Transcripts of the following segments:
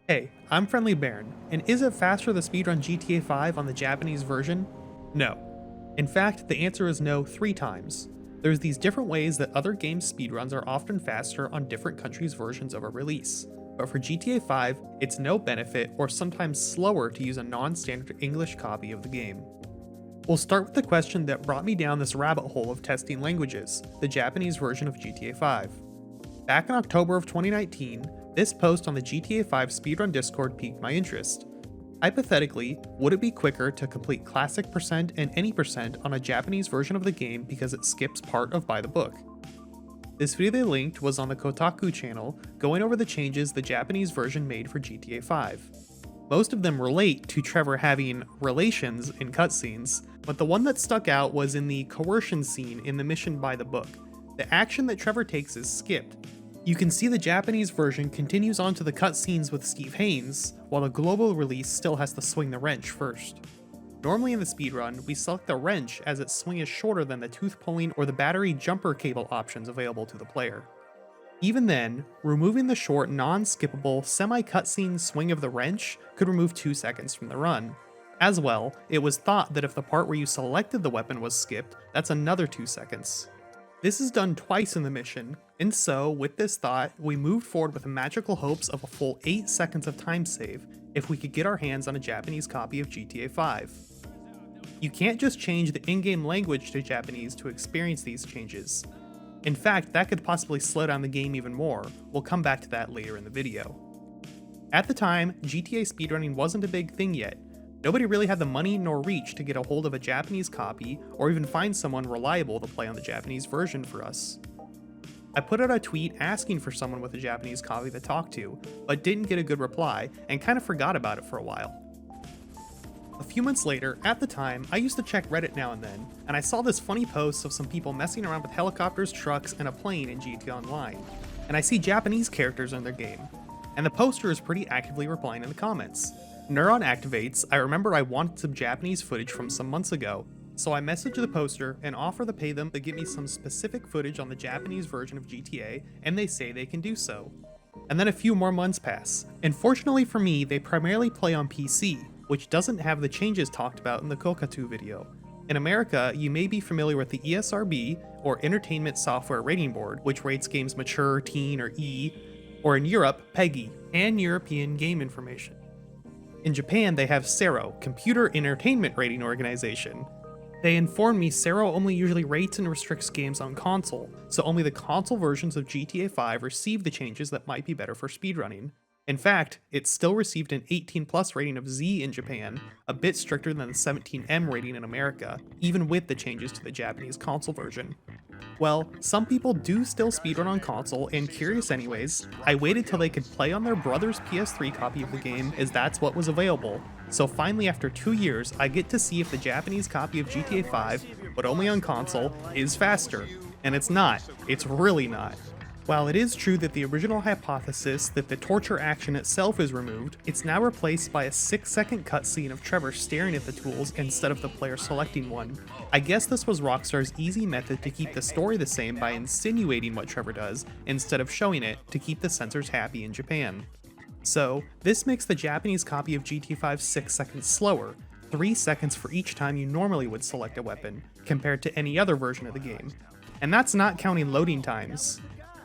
Hey, I'm FriendlyBaron, and is it faster to speedrun GTA 5 on the Japanese version? No. In fact, the answer is no 3 times. There's these different ways that other games' speedruns are often faster on different countries' versions of a release, but for GTA 5, it's no benefit or sometimes slower to use a non-standard English copy of the game. We'll start with the question that brought me down this rabbit hole of testing languages, the Japanese version of GTA 5. Back in October of 2019, this post on the GTA 5 speedrun Discord piqued my interest. Hypothetically, would it be quicker to complete Classic percent and any percent on a Japanese version of the game because it skips part of By the Book? This video they linked was on the Kotaku channel, going over the changes the Japanese version made for GTA 5. Most of them relate to Trevor having relations in cutscenes, but the one that stuck out was in the coercion scene in the mission By the Book. The action that Trevor takes is skipped. You can see the Japanese version continues on to the cutscenes with Steve Haynes, while the global release still has to swing the wrench first. Normally in the speedrun, we select the wrench as its swing is shorter than the tooth pulling or the battery jumper cable options available to the player. Even then, removing the short, non-skippable, semi-cutscene swing of the wrench could remove 2 seconds from the run. As well, it was thought that if the part where you selected the weapon was skipped, that's another 2 seconds. This is done twice in the mission, and so, with this thought, we moved forward with magical hopes of a full 8 seconds of time save if we could get our hands on a Japanese copy of GTA 5. You can't just change the in-game language to Japanese to experience these changes. In fact, that could possibly slow down the game even more. We'll come back to that later in the video. At the time, GTA speedrunning wasn't a big thing yet. Nobody really had the money nor reach to get a hold of a Japanese copy or even find someone reliable to play on the Japanese version for us. I put out a tweet asking for someone with a Japanese copy to talk to, but didn't get a good reply and kind of forgot about it for a while. A few months later, at the time, I used to check Reddit now and then, and I saw this funny post of some people messing around with helicopters, trucks, and a plane in GTA Online, and I see Japanese characters in their game, and the poster is pretty actively replying in the comments. Neuron activates. I remember I wanted some Japanese footage from some months ago, so I messaged the poster and offer to pay them to give me some specific footage on the Japanese version of GTA, and they say they can do so. And then a few more months pass, and fortunately for me, they primarily play on PC, which doesn't have the changes talked about in the Kokatu video. In America, you may be familiar with the ESRB, or Entertainment Software Rating Board, which rates games mature, teen, or E, or in Europe, PEGI, Pan-European Game Information. In Japan, they have CERO, Computer Entertainment Rating Organization. They informed me CERO only usually rates and restricts games on console, so only the console versions of GTA 5 receive the changes that might be better for speedrunning. In fact, it still received an 18+ rating of Z in Japan, a bit stricter than the 17M rating in America, even with the changes to the Japanese console version. Well, some people do still speedrun on console, and curious anyways, I waited till they could play on their brother's PS3 copy of the game as that's what was available. So finally after 2 years, I get to see if the Japanese copy of GTA 5, but only on console, is faster. And it's not. It's really not. While it is true that the original hypothesis that the torture action itself is removed, it's now replaced by a 6-second cutscene of Trevor staring at the tools instead of the player selecting one. I guess this was Rockstar's easy method to keep the story the same by insinuating what Trevor does, instead of showing it to keep the censors happy in Japan. So, this makes the Japanese copy of GTA 5 6 seconds slower, 3 seconds for each time you normally would select a weapon, compared to any other version of the game. And that's not counting loading times.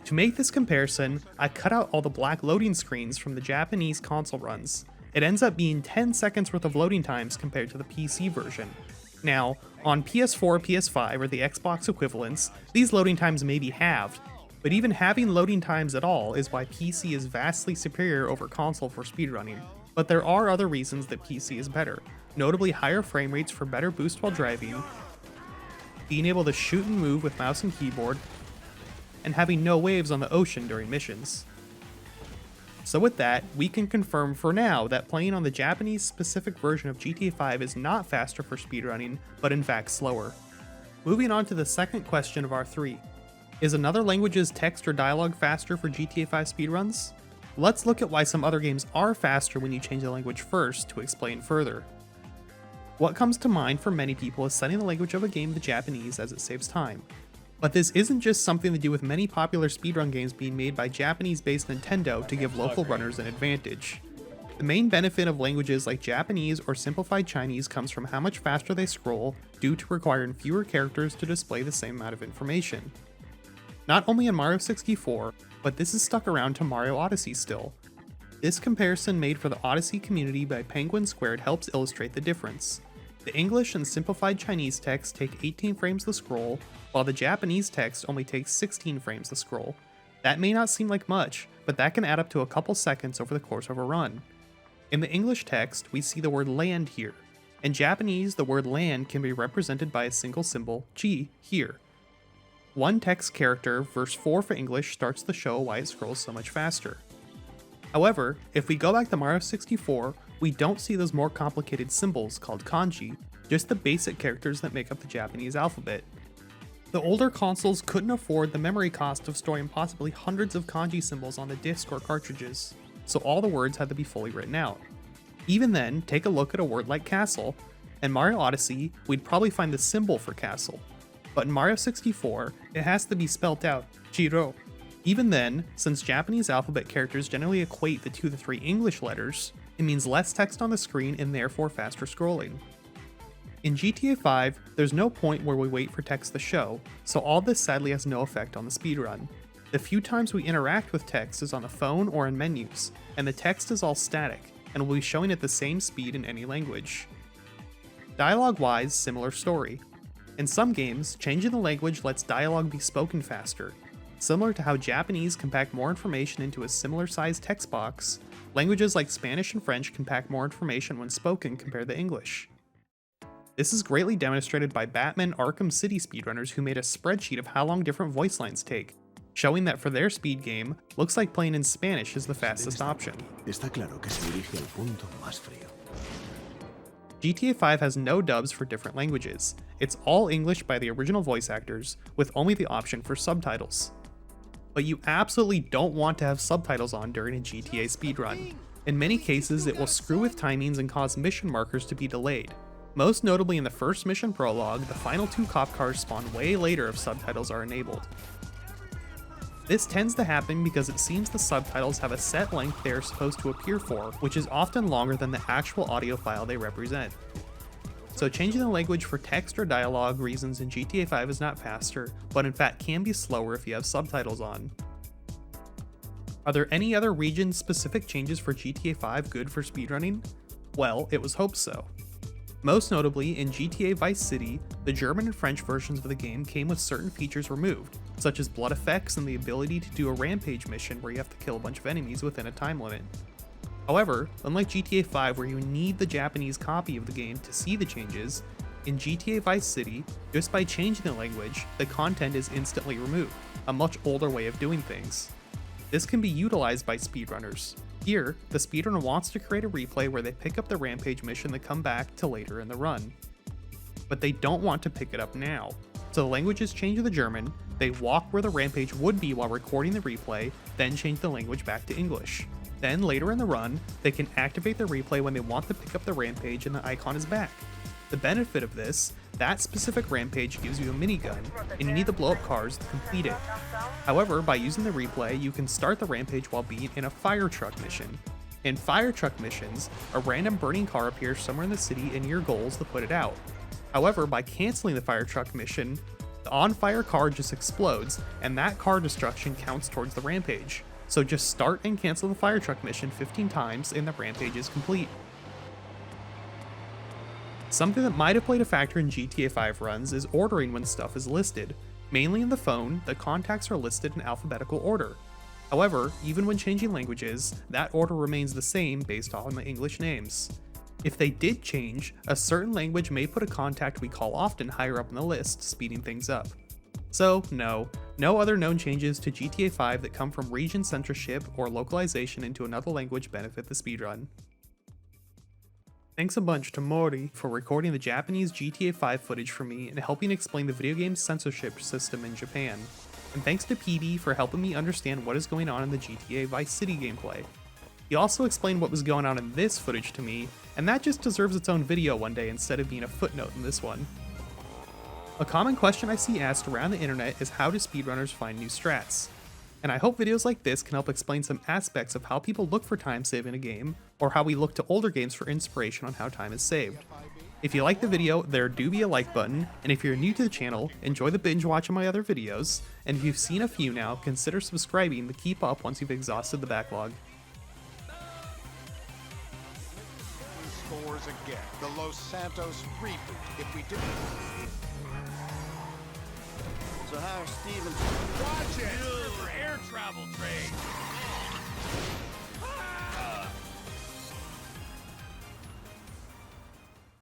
To make this comparison, I cut out all the black loading screens from the Japanese console runs. It ends up being 10 seconds worth of loading times compared to the PC version. Now, on PS4, PS5, or the Xbox equivalents, these loading times may be halved, but even having loading times at all is why PC is vastly superior over console for speedrunning. But there are other reasons that PC is better, notably higher frame rates for better boost while driving, being able to shoot and move with mouse and keyboard, and having no waves on the ocean during missions. So with that, we can confirm for now that playing on the Japanese specific version of GTA 5 is not faster for speedrunning, but in fact slower. Moving on to the second question of our 3. Is another language's text or dialogue faster for GTA 5 speedruns? Let's look at why some other games are faster when you change the language first to explain further. What comes to mind for many people is setting the language of a game to Japanese as it saves time. But this isn't just something to do with many popular speedrun games being made by Japanese-based Nintendo to give local runners an advantage. The main benefit of languages like Japanese or simplified Chinese comes from how much faster they scroll due to requiring fewer characters to display the same amount of information. Not only in Mario 64, but this is stuck around to Mario Odyssey still. This comparison made for the Odyssey community by Penguin Squared helps illustrate the difference. The English and simplified Chinese text take 18 frames to scroll, while the Japanese text only takes 16 frames to scroll. That may not seem like much, but that can add up to a couple seconds over the course of a run. In the English text, we see the word land here. In Japanese, the word land can be represented by a single symbol, G, here. One text character, verse 4 for English, starts to show why it scrolls so much faster. However, if we go back to Mario 64, we don't see those more complicated symbols called kanji, just the basic characters that make up the Japanese alphabet. The older consoles couldn't afford the memory cost of storing possibly hundreds of kanji symbols on the disc or cartridges, so all the words had to be fully written out. Even then, take a look at a word like castle. In Mario Odyssey, we'd probably find the symbol for castle, but in Mario 64, it has to be spelt out, Jiro. Even then, since Japanese alphabet characters generally equate the 2 to 3 English letters, it means less text on the screen and therefore faster scrolling. In GTA 5, there's no point where we wait for text to show, so all this sadly has no effect on the speedrun. The few times we interact with text is on the phone or in menus, and the text is all static, and will be showing at the same speed in any language. Dialogue-wise, similar story. In some games, changing the language lets dialogue be spoken faster. Similar to how Japanese can pack more information into a similar sized text box, languages like Spanish and French can pack more information when spoken compared to English. This is greatly demonstrated by Batman Arkham City speedrunners who made a spreadsheet of how long different voice lines take, showing that for their speed game, looks like playing in Spanish is the fastest option. GTA 5 has no dubs for different languages. It's all English by the original voice actors, with only the option for subtitles. But you absolutely don't want to have subtitles on during a GTA speedrun. In many cases, it will screw with timings and cause mission markers to be delayed. Most notably in the first mission prologue, the final 2 cop cars spawn way later if subtitles are enabled. This tends to happen because it seems the subtitles have a set length they are supposed to appear for, which is often longer than the actual audio file they represent. So changing the language for text or dialogue reasons in GTA 5 is not faster, but in fact can be slower if you have subtitles on. Are there any other region-specific changes for GTA 5 good for speedrunning? Well, it was hoped so. Most notably, in GTA Vice City, the German and French versions of the game came with certain features removed, such as blood effects and the ability to do a rampage mission where you have to kill a bunch of enemies within a time limit. However, unlike GTA 5 where you need the Japanese copy of the game to see the changes, in GTA Vice City, just by changing the language, the content is instantly removed, a much older way of doing things. This can be utilized by speedrunners. Here, the speedrunner wants to create a replay where they pick up the rampage mission to come back to later in the run. But they don't want to pick it up now, so the language is changed to the German, they walk where the rampage would be while recording the replay, then change the language back to English. Then later in the run, they can activate the replay when they want to pick up the rampage and the icon is back. The benefit of this, that specific rampage gives you a minigun, and you need to blow up cars to complete it. However, by using the replay, you can start the rampage while being in a fire truck mission. In fire truck missions, a random burning car appears somewhere in the city and your goal is to put it out. However, by canceling the fire truck mission, the on-fire car just explodes, and that car destruction counts towards the rampage. So just start and cancel the fire truck mission 15 times and the rampage is complete. Something that might have played a factor in GTA 5 runs is ordering when stuff is listed. Mainly in the phone, the contacts are listed in alphabetical order. However, even when changing languages, that order remains the same based on the English names. If they did change, a certain language may put a contact we call often higher up in the list, speeding things up. So no other known changes to GTA 5 that come from region censorship or localization into another language benefit the speedrun. Thanks a bunch to Mori for recording the Japanese GTA 5 footage for me and helping explain the video game's censorship system in Japan. And thanks to PB for helping me understand what is going on in the GTA Vice City gameplay. He also explained what was going on in this footage to me, and that just deserves its own video one day instead of being a footnote in this one. A common question I see asked around the internet is how do speedrunners find new strats? And I hope videos like this can help explain some aspects of how people look for time save in a game, or how we look to older games for inspiration on how time is saved. If you like the video, there do be a like button, and if you're new to the channel, enjoy the binge watch of my other videos, and if you've seen a few now, consider subscribing to keep up once you've exhausted the backlog. Scores again. The Los Santos reboot. If we didn't. So how Stevens? Watch